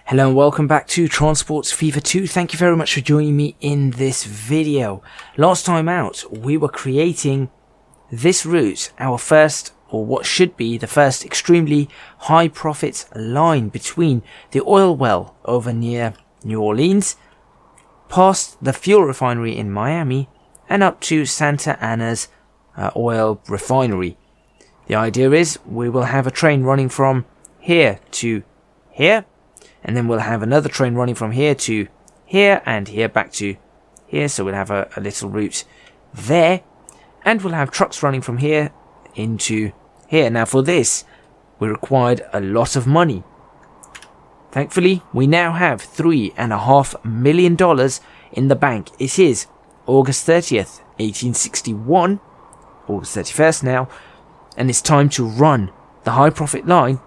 Hello and welcome back to Transports Fever 2. Thank you very much for joining me in this video. Last time out, we were creating this route, our first, or what should be the first extremely high profit line between the oil well over near New Orleans, past the fuel refinery in Miami, and up to Santa Ana's oil refinery. The idea is we will have a train running from here to here, and then we'll have another train running from here to here and here back to here. So we'll have a little route there. And we'll have trucks running from here into here. Now for this, we required a lot of money. Thankfully, we now have $3.5 million in the bank. It is August 30th, 1861. August 31st now. And it's time to run the high profit line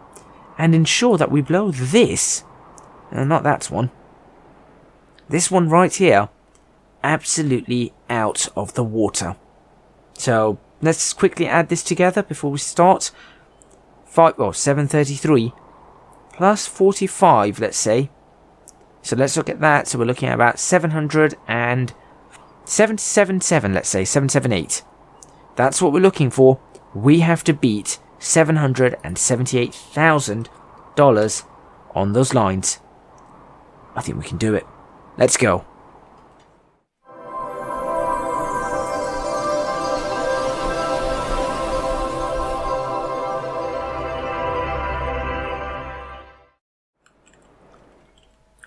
and ensure that we blow this. No, not that one. This one right here, absolutely out of the water. So let's quickly add this together before we start. 733 plus 45, let's say. So let's look at that. So we're looking at about 777, let's say 778. That's what we're looking for. We have to beat $778,000 on those lines. I think we can do it. Let's go.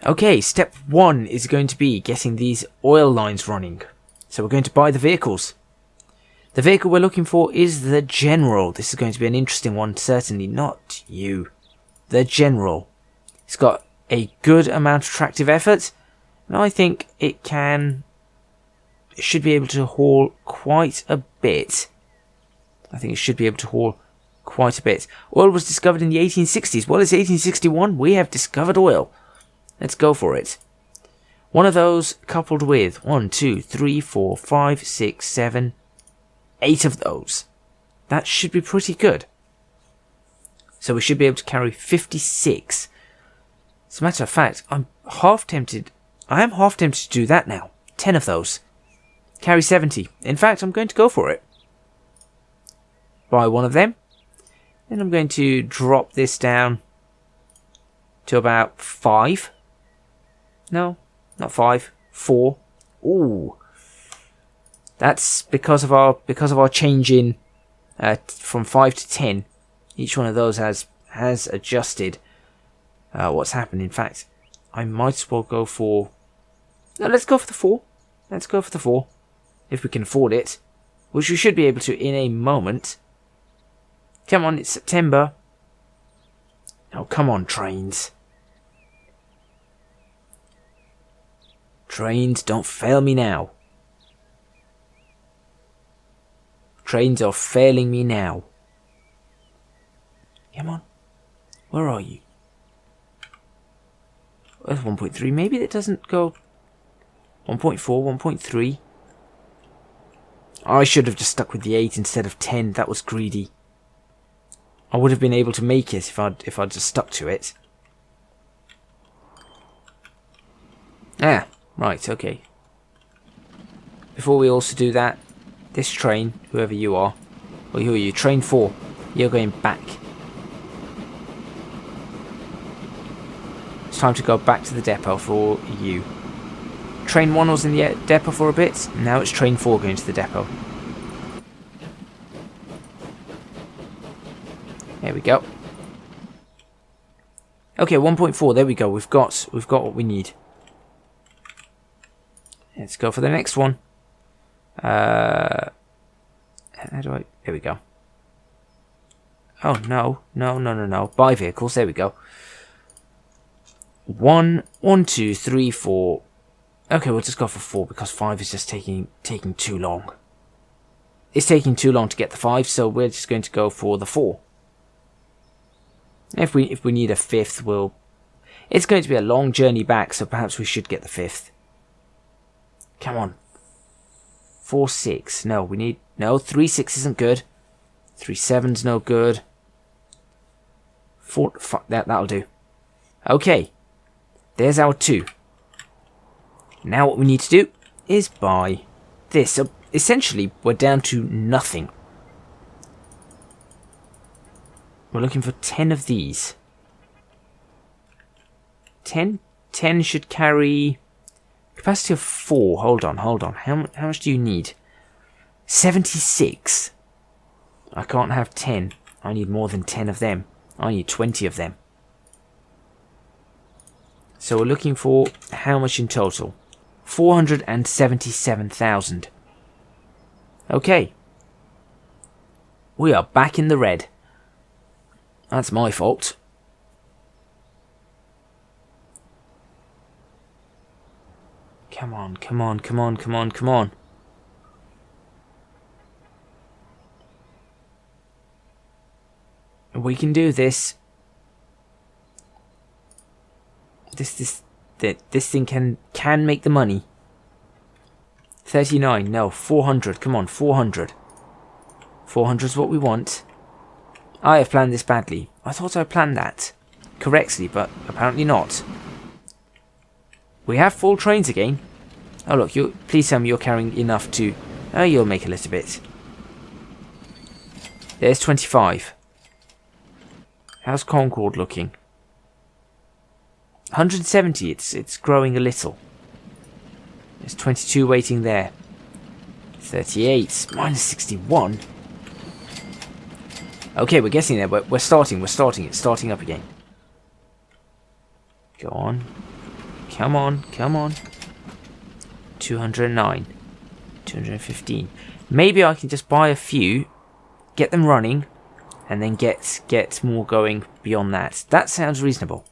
Okay, step 1 is going to be getting these oil lines running. So we're going to buy the vehicles. The vehicle we're looking for is the General. This is going to be an interesting one, certainly not you. The General. It's got a good amount of tractive effort, and I think it should be able to haul quite a bit. Oil was discovered in the 1860s. Well, it's 1861. We have discovered oil. Let's go for it. One of those coupled with 1, 2, 3, 4, 5, 6, 7, 8 of those. That should be pretty good. So we should be able to carry 56. As a matter of fact, I am half tempted to do that now. 10 of those. Carry 70. In fact, I'm going to go for it. Buy one of them. Then I'm going to drop this down to about 5. No, not 5. 4. Ooh. That's because of our change in from 5 to 10. Each one of those has adjusted what's happened. In fact, I might as well go for... No, let's go for the 4. Let's go for the 4. If we can afford it. Which we should be able to in a moment. Come on, it's September. Oh, come on, trains. Trains, don't fail me now. Trains are failing me now. Come on. Where are you? That's 1.3. Maybe that doesn't go... 1.4, 1.3. I should have just stuck with the 8 instead of 10. That was greedy. I would have been able to make it if I'd just stuck to it. Ah, right, okay. Before we also do that, this train, whoever you are, or who are you? Train 4. You're going back. It's time to go back to the depot for you. Train 1 was in the depot for a bit. Now it's train 4 going to the depot. There we go. Okay, 1.4. There we go. We've got what we need. Let's go for the next one. How do I... There we go. Oh, no. No. Buy vehicles. There we go. 1, 2, 3, 4. Okay, we'll just go for 4 because 5 is just taking too long. It's taking too long to get the 5, so we're just going to go for the 4. If we need a 5th, it's going to be a long journey back, so perhaps we should get the 5th. Come on. 4, 6. No, we need... No, 3, 6 isn't good. 3, 7's no good. 4... Fuck that, that'll do. Okay. There's our 2. Now what we need to do is buy this. So essentially, we're down to nothing. We're looking for 10 of these. 10 should carry capacity of 4. Hold on. How much do you need? 76. I can't have 10. I need more than 10 of them. I need 20 of them. So we're looking for how much in total? 477,000. Okay. We are back in the red. That's my fault. Come on. We can do this. This thing can make the money. 39, no, 400. Come on, 400. 400 is what we want. I have planned this badly. I thought I planned that correctly, but apparently not. We have full trains again. Oh look, please tell me you're carrying enough to... Oh, you'll make a little bit. There's 25. How's Concord looking? 170, it's growing a little. There's 22 waiting there. 38, minus 61. Okay, we're getting there. We're starting. It's starting up again. Go on. Come on. 209. 215. Maybe I can just buy a few, get them running, and then get more going beyond that. That sounds reasonable.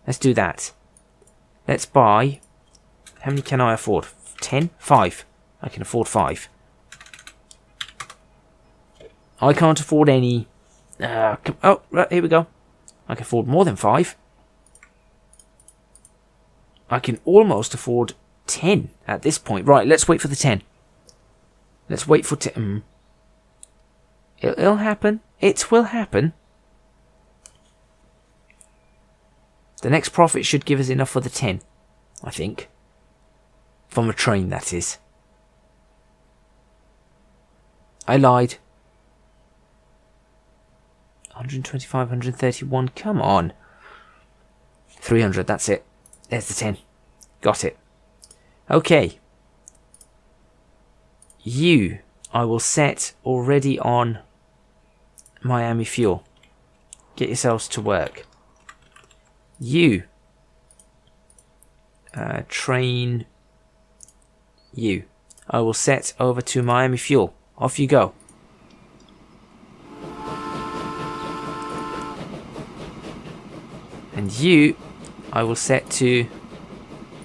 Let's do that. Let's buy... How many can I afford? 10? 5. I can afford 5. I can't afford any... oh, right, here we go. I can afford more than 5. I can almost afford 10 at this point. Right, let's wait for the 10. Let's wait for 10. It'll happen. It will happen. The next profit should give us enough for the 10, I think. From a train, that is. I lied. 125, 131, come on. 300, that's it. There's the 10. Got it. Okay. You, I will set already on Miami Fuel. Get yourselves to work. You. Train. You. I will set over to Miami Fuel. Off you go. And you, I will set to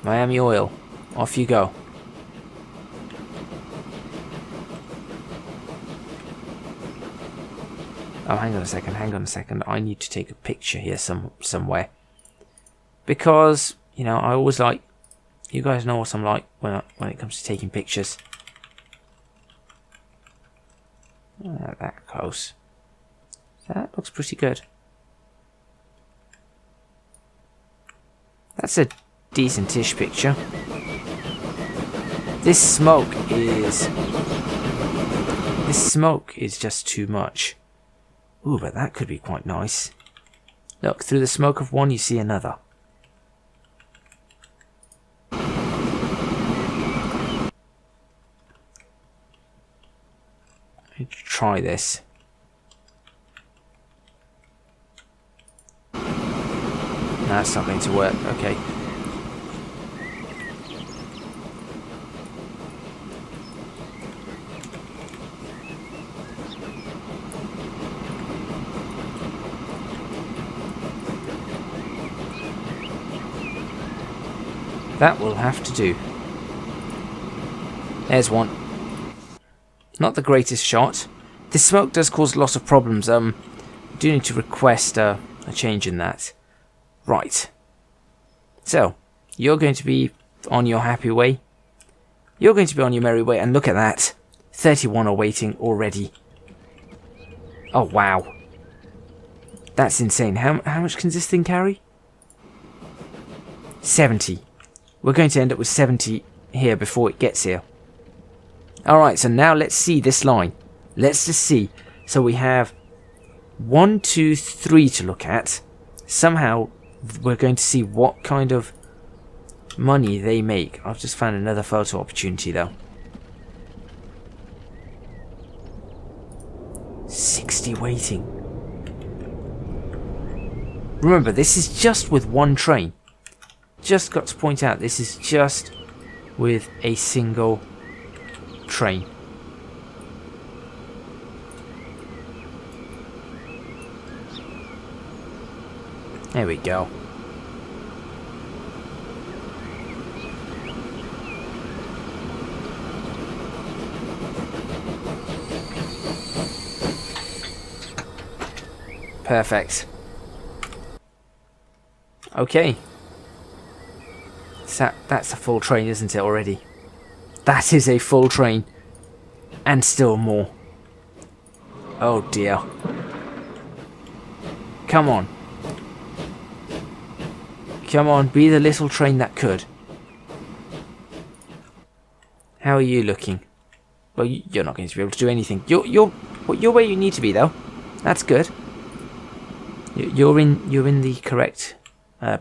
Miami Oil. Off you go. Oh, hang on a second. I need to take a picture here somewhere. Because, you know, I always like... You guys know what I'm like when it comes to taking pictures. Not that close. That looks pretty good. That's a decent-ish picture. This smoke is just too much. Ooh, but that could be quite nice. Look, through the smoke of one you see another. Let's try this. That's not going to work. Okay. That will have to do. There's one. Not the greatest shot. This smoke does cause a lot of problems. Do need to request a change in that. Right. So, you're going to be on your happy way. You're going to be on your merry way. And look at that. 31 are waiting already. Oh, wow. That's insane. How much can this thing carry? 70. We're going to end up with 70 here before it gets here. Alright, so now let's see this line. Let's just see. So we have 1, 2, 3 to look at. Somehow we're going to see what kind of money they make. I've just found another photo opportunity though. 60 waiting. Remember, this is just with one train. Just got to point out, this is just with a single train. There we go. Perfect. Okay. That's a full train, isn't it, already? That is a full train. And still more. Oh dear. Come on. Come on, be the little train that could. How are you looking? Well, you're not going to be able to do anything. You're where you need to be, though. That's good. You're in the correct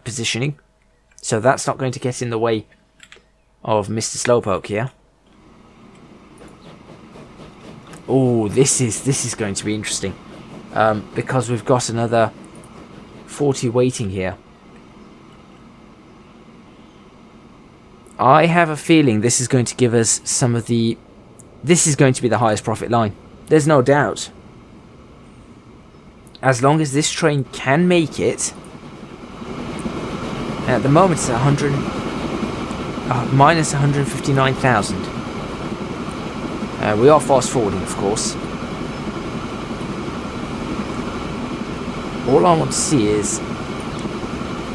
positioning, so that's not going to get in the way of Mr. Slowpoke here. Oh, this is going to be interesting, because we've got another 40 waiting here. I have a feeling this is going to give us some of the... This is going to be the highest profit line. There's no doubt. As long as this train can make it. And at the moment it's minus 159,000. We are fast forwarding, of course. All I want to see is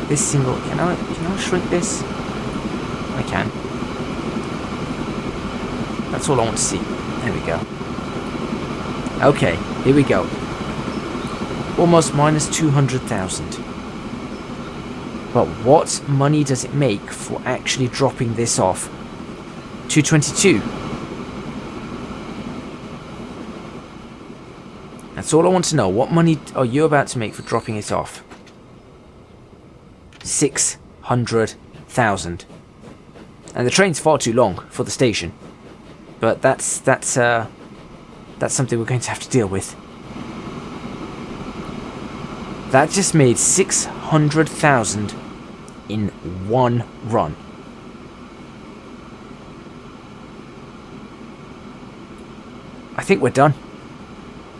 this single... Can I shrink this? I can. That's all I want to see. There we go. Okay, here we go. Almost minus 200,000. But what money does it make for actually dropping this off? 222. That's all I want to know. What money are you about to make for dropping it off? 600,000. And the train's far too long for the station. But that's something we're going to have to deal with. That just made 600,000 in one run. I think we're done.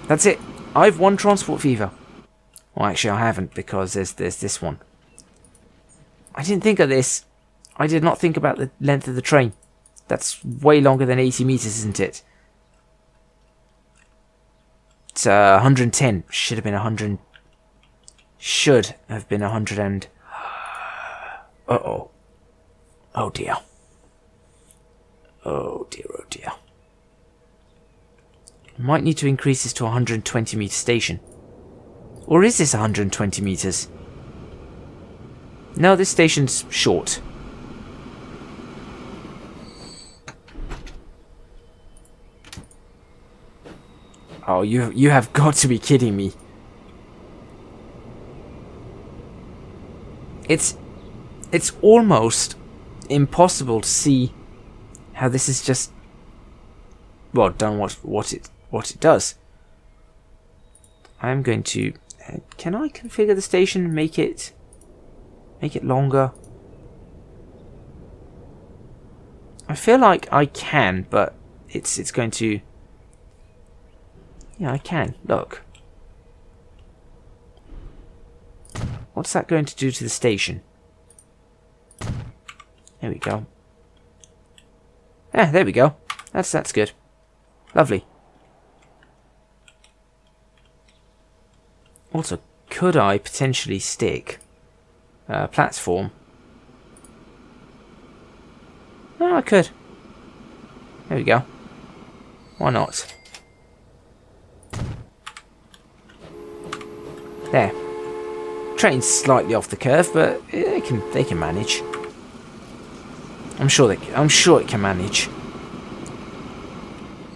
That's it. I've won Transport Fever. Well, actually I haven't, because there's this one. I didn't think of this. I did not think about the length of the train. That's way longer than 80 meters, isn't it? It's 110. Should have been 100. Should have been 100 and... Uh-oh. Oh dear. Oh dear, oh dear. Might need to increase this to 120 meter station. Or is this 120 meters? No, this station's short. Oh, you have got to be kidding me. It's almost impossible to see how this is just, well, done what it does. I'm going to can I configure the station and make it longer? I feel like I can, but it's going to... Yeah, I can. Look. What's that going to do to the station? There we go. Yeah, there we go. That's good. Lovely. Also, could I potentially stick a platform? Oh, I could. There we go. Why not? Train's slightly off the curve, but they can manage. I'm sure it can manage.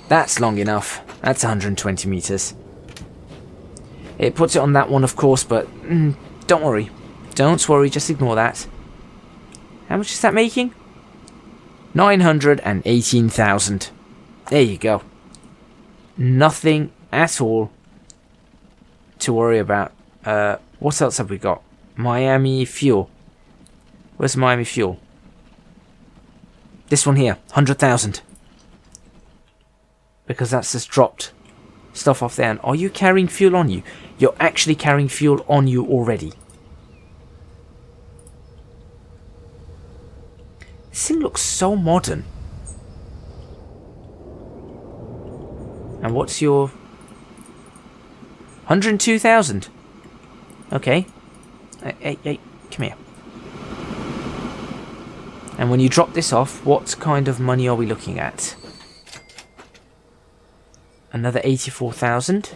That's long enough. That's 120 meters. It puts it on that one, of course, but don't worry. Don't worry, just ignore that. How much is that making? 918,000. There you go. Nothing at all to worry about. What else have we got? Miami fuel. Where's Miami fuel? This one here, 100,000. Because that's just dropped stuff off there. And are you carrying fuel on you? You're actually carrying fuel on you already. This thing looks so modern. And what's your... 102,000. Okay. Hey, come here. And when you drop this off, what kind of money are we looking at? Another 84,000.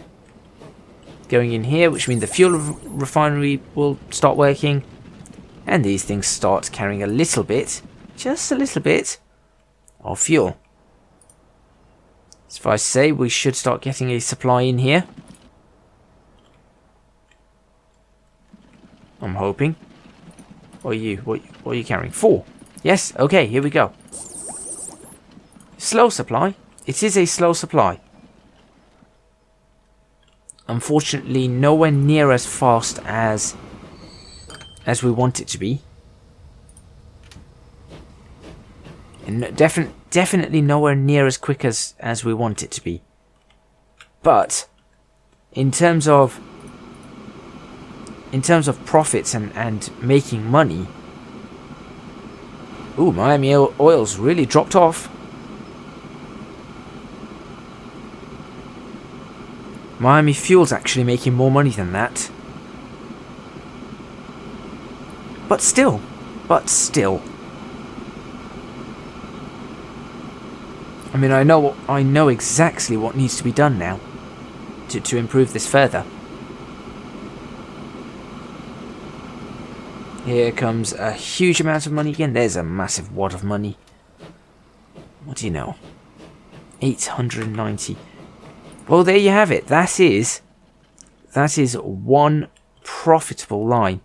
Going in here, which means the fuel refinery will start working. And these things start carrying a little bit, just a little bit, of fuel. So if I say we should start getting a supply in here. I'm hoping. What are you carrying? 4. Yes, okay, here we go. Slow supply. It is a slow supply. Unfortunately, nowhere near as fast as we want it to be. And definitely nowhere near as quick as we want it to be. But in terms of profits and making money, ooh, Miami oil's really dropped off. Miami fuel's actually making more money than that. But still. I mean, I know exactly what needs to be done now to improve this further. Here comes a huge amount of money again. There's a massive wad of money. What do you know? 890. Well, there you have it. That is one profitable line.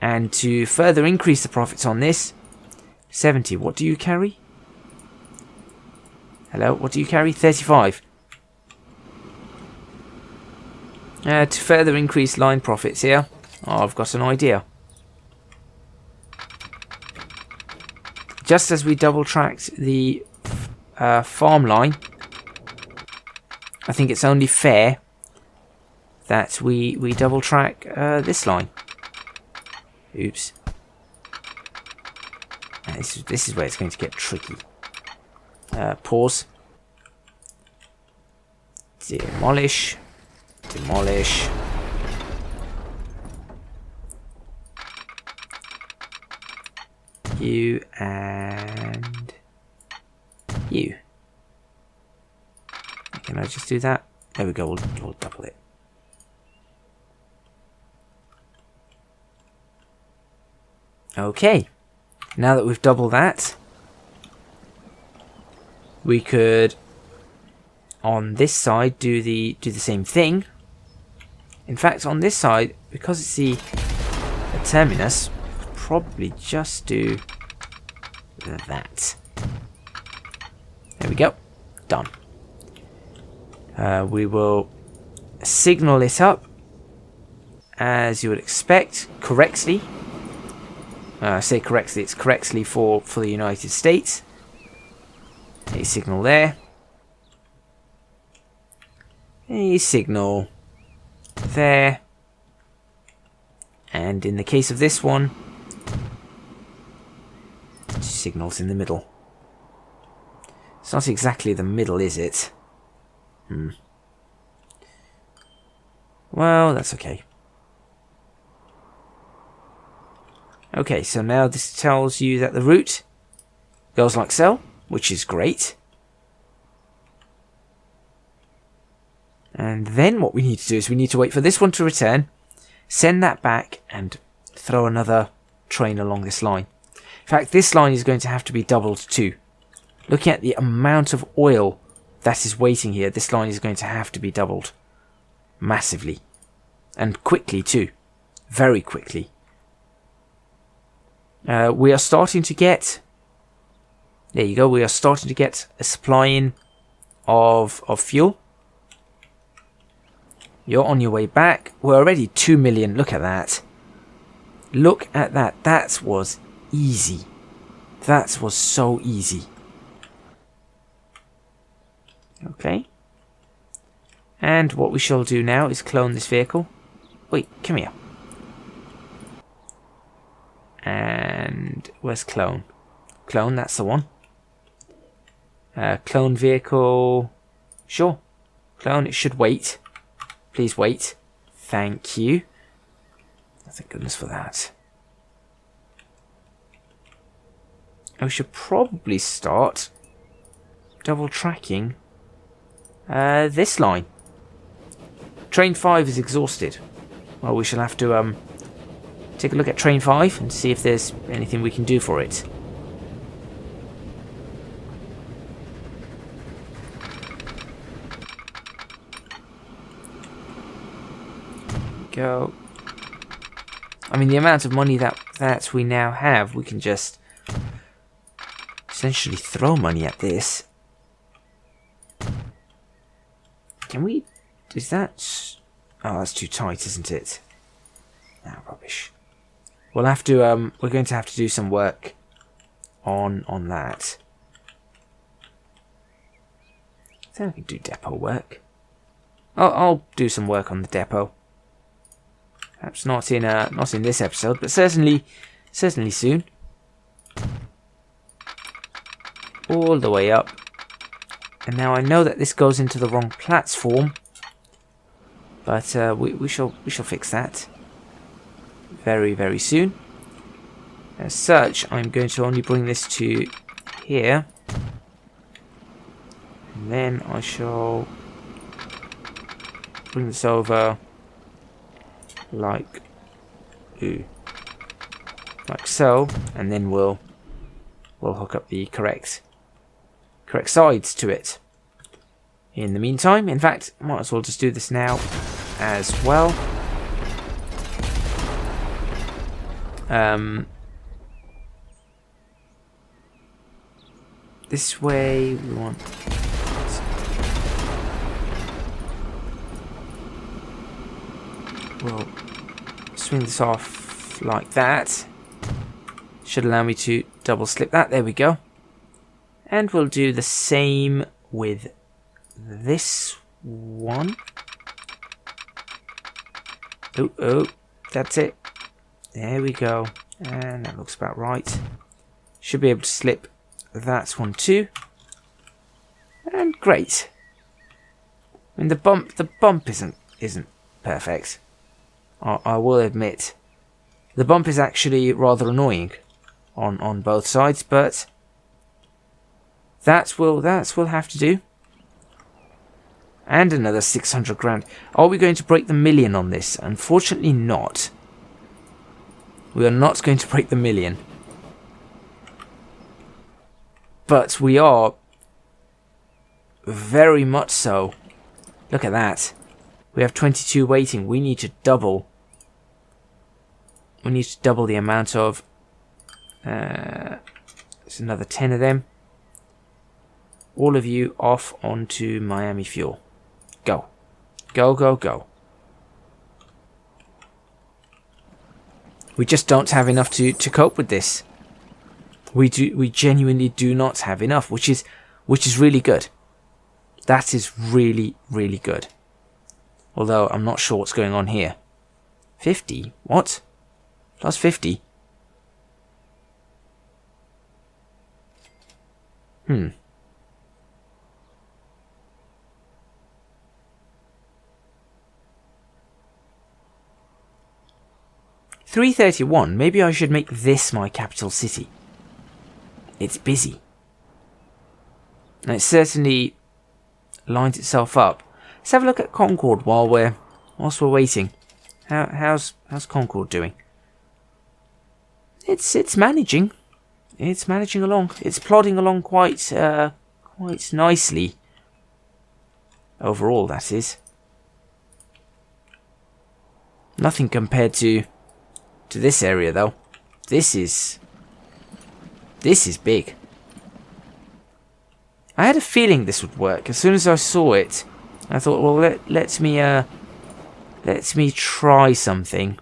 And to further increase the profits on this, 70. What do you carry? Hello, what do you carry? 35. To further increase line profits here, I've got an idea. Just as we double-tracked the farm line, I think it's only fair that we double-track this line. Oops. This is where it's going to get tricky. Pause. Demolish. Demolish. You and you. Can I just do that? There we go, we'll double it. Okay. Now that we've doubled that, we could on this side do the same thing. In fact, on this side, because it's the terminus, probably just do that. There we go. Done. We will signal it up as you would expect, correctly. I say correctly, it's correctly for the United States. A signal there. A signal there. And in the case of this one, signals in the middle. It's not exactly the middle, is it? Well, that's okay. Okay, so now this tells you that the route goes like so, which is great. And then what we need to do is we need to wait for this one to return, send that back and throw another train along this line. In fact, this line is going to have to be doubled too. Looking at the amount of oil that is waiting here, this line is going to have to be doubled massively, and quickly too, very quickly. We are starting to get, there you go, we are starting to get a supply in of fuel. You're on your way back. We're already 2 million. Look at that. Look at that. That was easy. That was so easy. Okay. And what we shall do now is clone this vehicle. Wait, come here. And where's clone? Clone, that's the one. Clone vehicle. Sure. Clone, it should wait. Please wait. Thank you. Thank goodness for that. I should probably start double tracking this line. Train 5 is exhausted. Well, we shall have to take a look at train 5 and see if there's anything we can do for it. Go. I mean, the amount of money that we now have, we can just essentially throw money at this. Can we? Is that? Oh, that's too tight, isn't it? Ah, rubbish. We'll have to. We're going to have to do some work on that. I think I can do depot work. I'll do some work on the depot. Perhaps not in this episode, but certainly soon. All the way up. And now I know that this goes into the wrong platform, but we shall fix that very, very soon. As such, I'm going to only bring this to here, and then I shall bring this over like so, and then we'll hook up the correct sides to it. In the meantime, in fact, might as well just do this now as well. This way we want. We'll swing this off like that. Should allow me to double slip that. There we go. And we'll do the same with this one. Oh, that's it. There we go. And that looks about right. Should be able to slip that one too. And great. I mean, the bump isn't perfect. I will admit. The bump is actually rather annoying on both sides, but that will have to do. And another 600 grand. Are we going to break the million on this? Unfortunately not. We are not going to break the million. But we are very much so. Look at that. We have 22 waiting. We need to double. We need to double the amount of. There's another 10 of them. All of you off onto Miami Fuel. Go. Go, go, go. We just don't have enough to cope with this. We genuinely do not have enough, which is really good. That is really, really good. Although I'm not sure what's going on here. 50? What? Plus 50? Hmm. $331. Maybe I should make this my capital city. It's busy. And it certainly lines itself up. Let's have a look at Concord whilst we're waiting. How's Concord doing? It's managing. It's managing along. It's plodding along quite nicely. Overall, that is. Nothing compared to this area, though. This is big. I had a feeling this would work. As soon as I saw it, I thought, well, let me try something.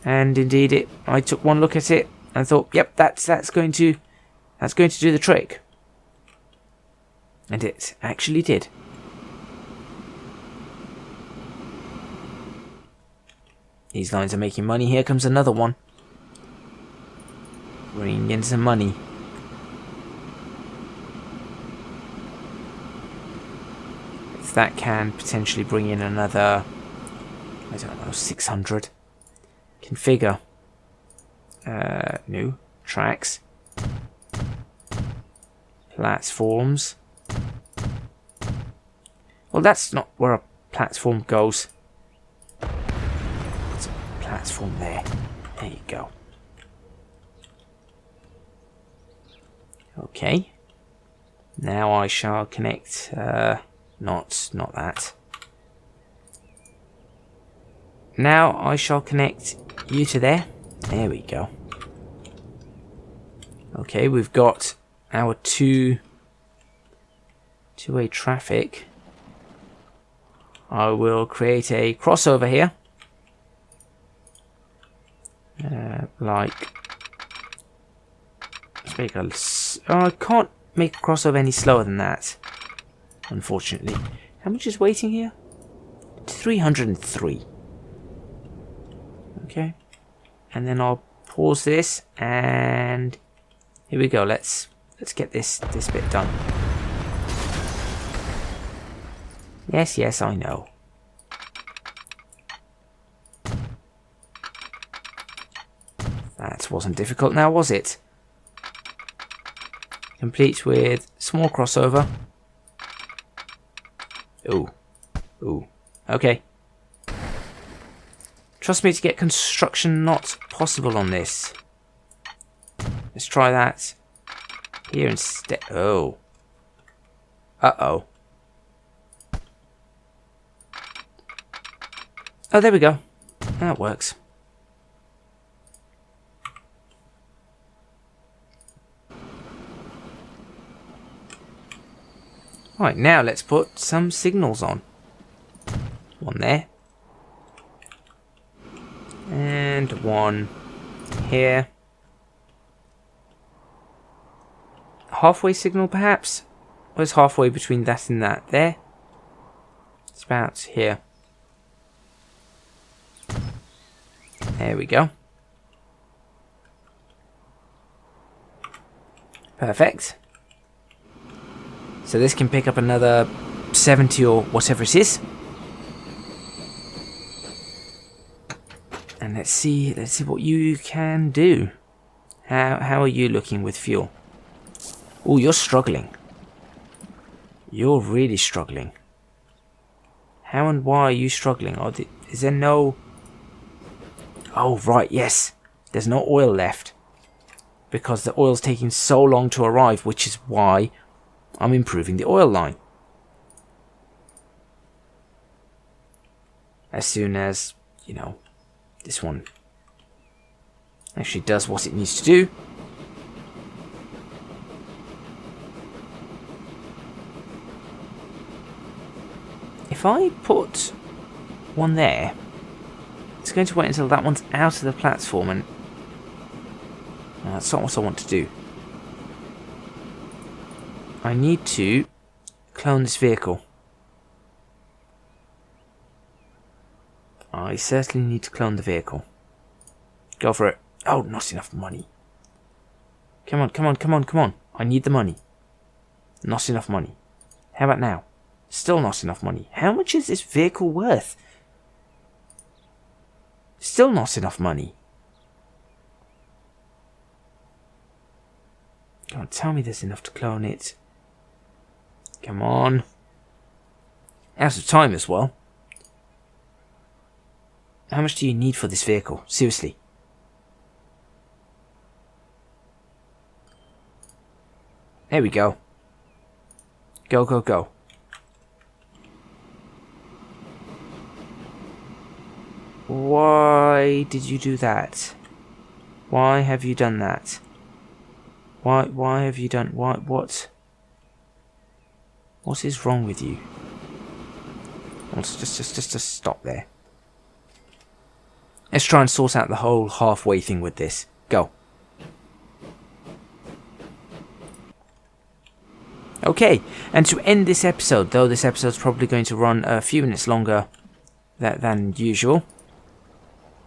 And indeed, I took one look at it and thought, yep, that's going to do the trick. And it actually did. These lines are making money. Here comes another one. Bringing in some money. If that can potentially bring in another, I don't know, 600. Configure. New. Tracks. Platforms. Well, that's not where a platform goes. It's a platform there. There you go. Okay. Now I shall connect, not that. Now I shall connect you to there. There we go. Okay, we've got our two-way traffic. I will create a crossover here. Like, let's make a. I can't make a crossover any slower than that, unfortunately. How much is waiting here? 303. Okay, and then I'll pause this, and here we go. Let's get this bit done. Yes, I know. That wasn't difficult now, was it? Complete with small crossover. Ooh. Okay. Trust me to get construction not possible on this. Let's try that here instead. Oh. Uh-oh. Oh, there we go. That works. Right, now let's put some signals on. One there. And one here. Halfway signal, perhaps? Where's halfway between that and that? There? It's about here. There we go. Perfect. So this can pick up another 70 or whatever it is. And let's see what you can do. How are you looking with fuel? Oh, you're struggling. You're really struggling. How and why are you struggling? Is there no... Oh, right, yes. There's no oil left. Because the oil's taking so long to arrive, which is why I'm improving the oil line. As soon as, you know, this one actually does what it needs to do. If I put one there, it's going to wait until that one's out of the platform, and that's not what I want to do. I need to clone this vehicle. I certainly need to clone the vehicle. Go for it. Oh, not enough money. Come on. I need the money. Not enough money. How about now? Still not enough money. How much is this vehicle worth? Still not enough money. Come on, tell me there's enough to clone it. Come on. Out of time as well. How much do you need for this vehicle? Seriously. There we go. Go, go, go. Why did you do that? Why have you done that? Why have you done what? What is wrong with you? Let's just stop there. Let's try and sort out the whole halfway thing with this. Go. Okay, and to end this episode, though this episode's probably going to run a few minutes longer than usual.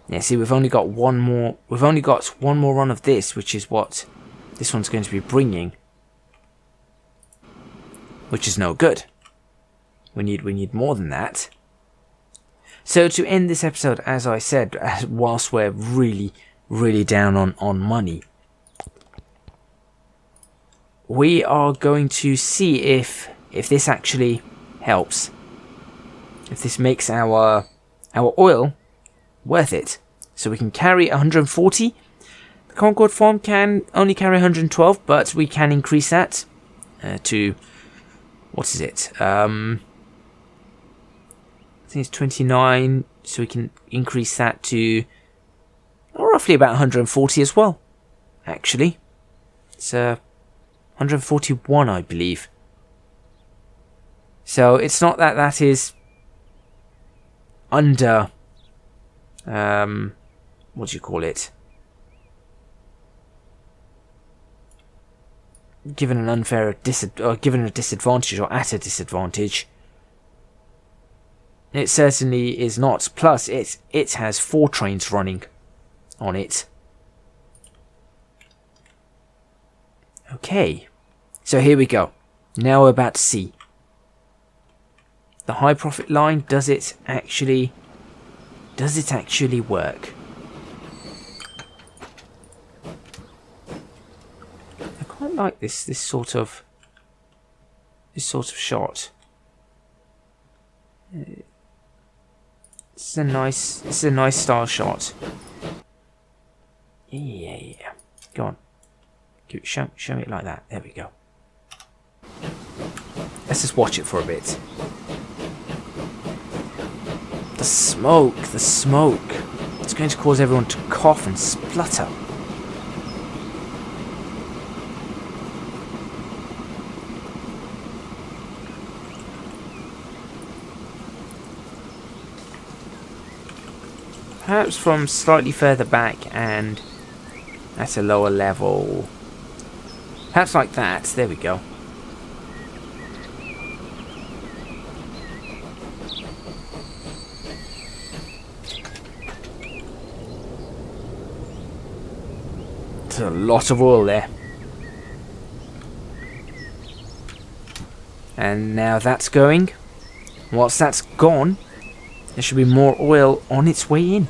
Yeah, see, we've only got one more run of this, which is what this one's going to be bringing, which is no good. We need more than that. So to end this episode, as I said, whilst we're really down on money, we are going to see if this actually helps. If this makes our oil worth it. So we can carry 140. The Concord farm can only carry 112, but we can increase that to, what is it? I think it's 29, so we can increase that to roughly about 140 as well. Actually, it's 141, I believe. So it's not that is under what do you call it? Given an unfair given a disadvantage or at a disadvantage. It certainly is not. Plus, it has 4 trains running on it. Okay, so here we go. Now we're about to see the high profit line. Does it actually work? I quite like this sort of shot. This is a nice style shot. Yeah. Go on. Show it like that. There we go. Let's just watch it for a bit. The smoke. It's going to cause everyone to cough and splutter. Perhaps from slightly further back and at a lower level. Perhaps like that. There we go. It's a lot of oil there. And now that's going. Whilst that's gone, there should be more oil on its way in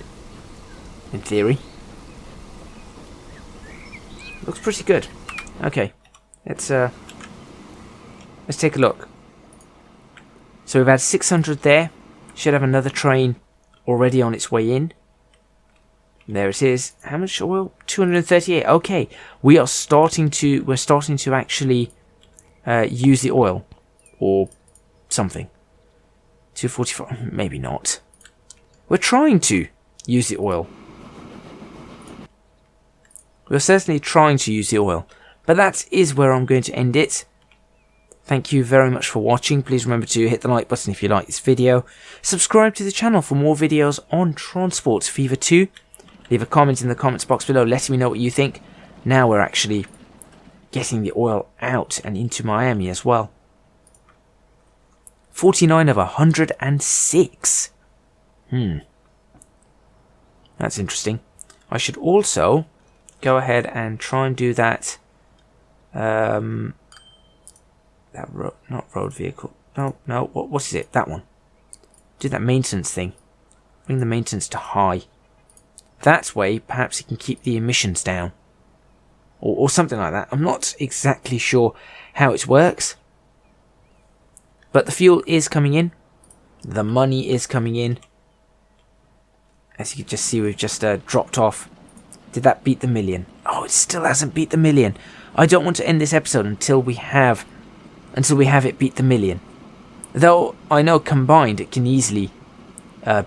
theory. Looks pretty good. Okay, let's take a look. So we've had 600 there. Should have another train already on its way in. There it is. How much oil? 238. Okay, we're starting to actually use the oil or something. 244. Maybe not. We're trying to use the oil. We're certainly trying to use the oil. But that is where I'm going to end it. Thank you very much for watching. Please remember to hit the like button if you like this video. Subscribe to the channel for more videos on Transport Fever 2. Leave a comment in the comments box below letting me know what you think. Now we're actually getting the oil out and into Miami as well. 49 of 106. That's interesting. I should also go ahead and try and do that. Not road vehicle. No. What is it? That one. Do that maintenance thing. Bring the maintenance to high. That way, perhaps it can keep the emissions down, or something like that. I'm not exactly sure how it works, but the fuel is coming in. The money is coming in. As you can just see, we've just dropped off. Did that beat the million? Oh, it still hasn't beat the million. I don't want to end this episode until we have it beat the million. Though I know combined it can easily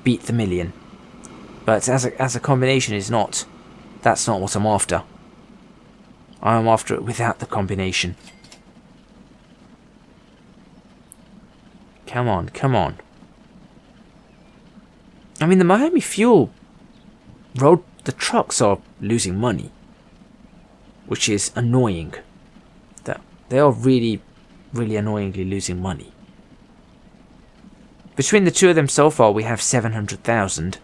beat the million, but as a combination is not. That's not what I'm after. I'm after it without the combination. Come on, come on. I mean, the Miami Fuel Road, the trucks are losing money, which is annoying. They are really, really annoyingly losing money. Between the two of them so far, we have 700,000.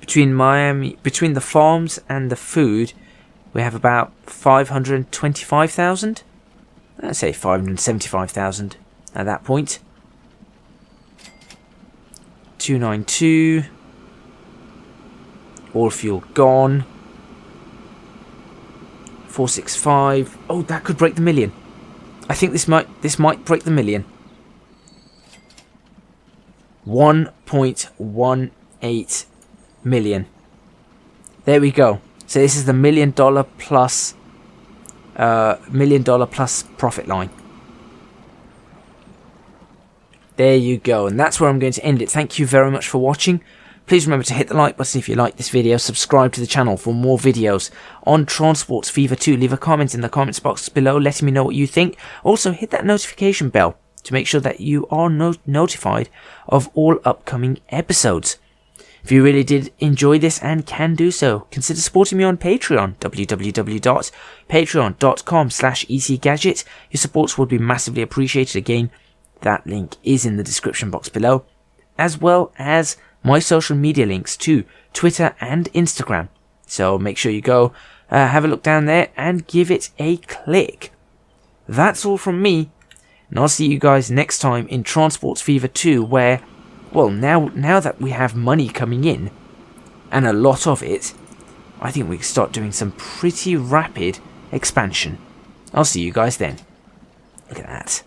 Between the farms and the food, we have about 525,000. Let's say 575,000 at that point. 292. All fuel gone. 465. Oh, that could break the million. I think this might break the million. 1.18 million. There we go. So this is the $1 million plus $1 million plus profit line. There you go, and that's where I'm going to end it. Thank you very much for watching. Please remember to hit the like button if you like this video. Subscribe to the channel for more videos on Transports Fever 2. Leave a comment in the comments box below letting me know what you think. Also, hit that notification bell to make sure that you are notified of all upcoming episodes. If you really did enjoy this and can do so, consider supporting me on Patreon, www.patreon.com/ecgadget. Your supports would be massively appreciated. Again, that link is in the description box below, as well as my social media links to Twitter and Instagram. So make sure you go have a look down there and give it a click. That's all from me, and I'll see you guys next time in Transports Fever 2, where, well, now that we have money coming in, and a lot of it, I think we can start doing some pretty rapid expansion. I'll see you guys then. Look at that.